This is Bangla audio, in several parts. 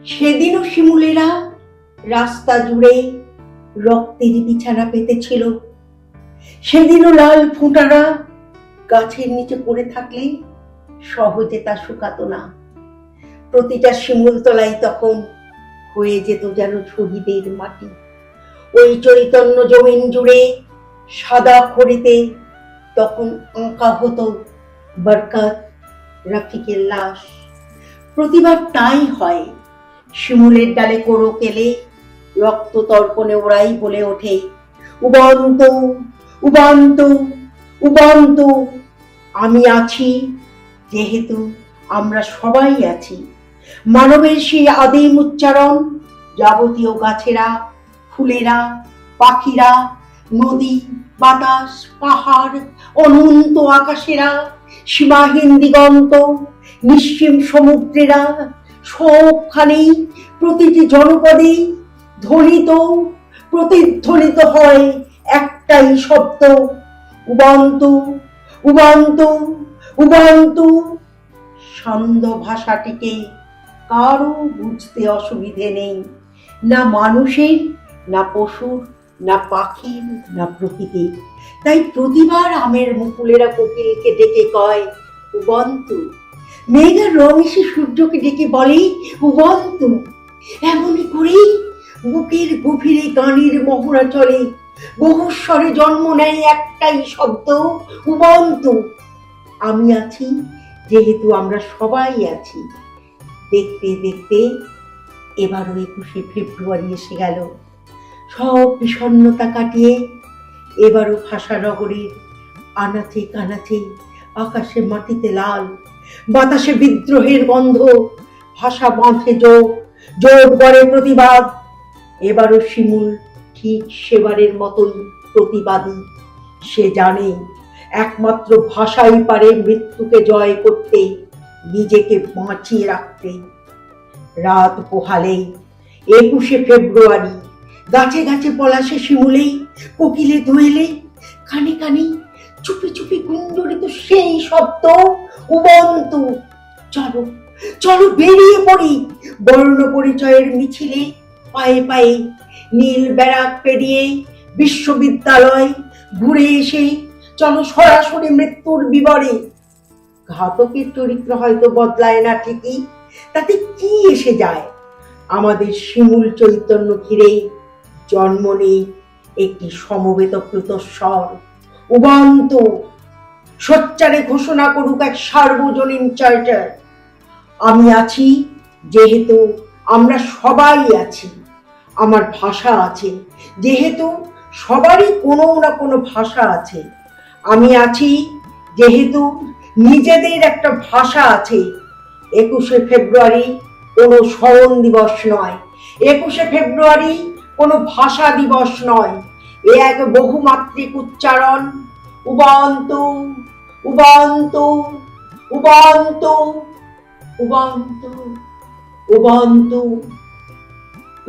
সেদিনও শিমুলেরা রাস্তা জুড়ে রক্তের বিছানা পেতেছিল। সেদিনও লাল ফোঁটারা গাছের নিচে পড়ে থাকলে সহজে তা শুকাতো না। প্রতিটা শিমুল তলায় তখন হয়ে যেত যেন শহীদের মাটি। ওই চৈতন্য জমিন জুড়ে সাদা খড়িতে তখন আঁকা হতো বরকত, রফিকের লাশ। প্রতিবার তাই হয়। শিমুলের ডালে কোড়ো কেলে রক্ত তর্পণে ওরাই বলে ওঠে, উবন্ত, উবন্ত, উবন্ত। আমি আছি যেহেতু আমরা সবাই আছি। মানবের সেই আদিম উচ্চারণ যাবতীয় গাছেরা, ফুলেরা, পাখিরা, নদী, বাতাস, পাহাড়, অনন্ত আকাশেরা, সীমাহীন দিগন্ত, নিশ্চিম সমুদ্রেরা সবখানে প্রতিটি জনপদে ধ্বনিত প্রতিধ্বনিত হয় একটাই শব্দ, উবন্ত, উবন্ত, উবন্ত। ছন্দ ভাষাটিকে কারো বুঝতে অসুবিধে নেই, না মানুষের, না পশুর, না পাখির, না প্রকৃতির। তাই প্রতিবার আমের মুকুলেরা কোকিলকে ডেকে কয় উবন্তু। মেঘের রং এসে সূর্যকে ডেকে বলে উবন্তু। এমনই করেই বুকের গভীরে গানের মহড়া চলে। বহুস্বরে জন্ম নেয় একটাই শব্দ, উবন্তু। আমি আছি যেহেতু আমরা সবাই আছি। দেখতে দেখতে এবারও 21শে ফেব্রুয়ারি এসে গেল। সব বিষণ্ণতা কাটিয়ে এবারও ভাষা নগরীর আনাচে কানাচে, আকাশে মাটিতে লাল, বাতাসে বিদ্রোহের গন্ধ। ভাষা বাঁধে জোট, জোট গড়ে প্রতিবাদ। এবারও শিমুল ঠিক সেবারের মতোই প্রতিবাদী। সে জানে একমাত্র ভাষাই পারে মৃত্যুকে জয় করতে, নিজেকে বাঁচিয়ে রাখতে। রাত পোহালেই 21শে ফেব্রুয়ারি, গাছে গাছে পলাশে শিমুলে, কোকিলে দোয়েলে, কানে কানে চুপি চুপি গুঞ্জরিত সেই শব্দ, উবন্তু। চলো চলো বেরিয়ে পড়ি বর্ণ পরিচয়ের মিছিলে, পায়ে পায়ে নীল ব্যারাক পেরিয়ে বিশ্ববিদ্যালয় ঘুরে এসে চলো সরাসরি মৃত্যুর বিবরে। ঘাতকের চরিত্র হয়তো বদলায় না ঠিকই, তাতে কি এসে যায়? আমাদের শিমুল চৈতন্য ঘিরে জন্ম নেই একটি সমবেত স্বর, উবন্ত। সোচ্চারে ঘোষণা করুক এক সার্বজনীন চার্টার। আমি আছি যেহেতু আমরা সবাই আছি। আমার ভাষা আছে যেহেতু সবারই কোনো না কোনো ভাষা আছে। আমি আছি যেহেতু নিজেদের একটা ভাষা আছে। 21শে ফেব্রুয়ারি কোনো স্মরণ দিবস নয়, 21শে ফেব্রুয়ারি কোনো ভাষা দিবস নয়। এ এক বহুমাত্রিক উচ্চারণ, উবন্ত, উবন্ত, উবন্ত, উবন্ত, উবন্ত,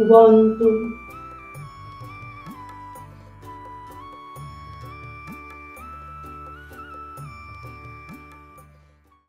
উবন্ত।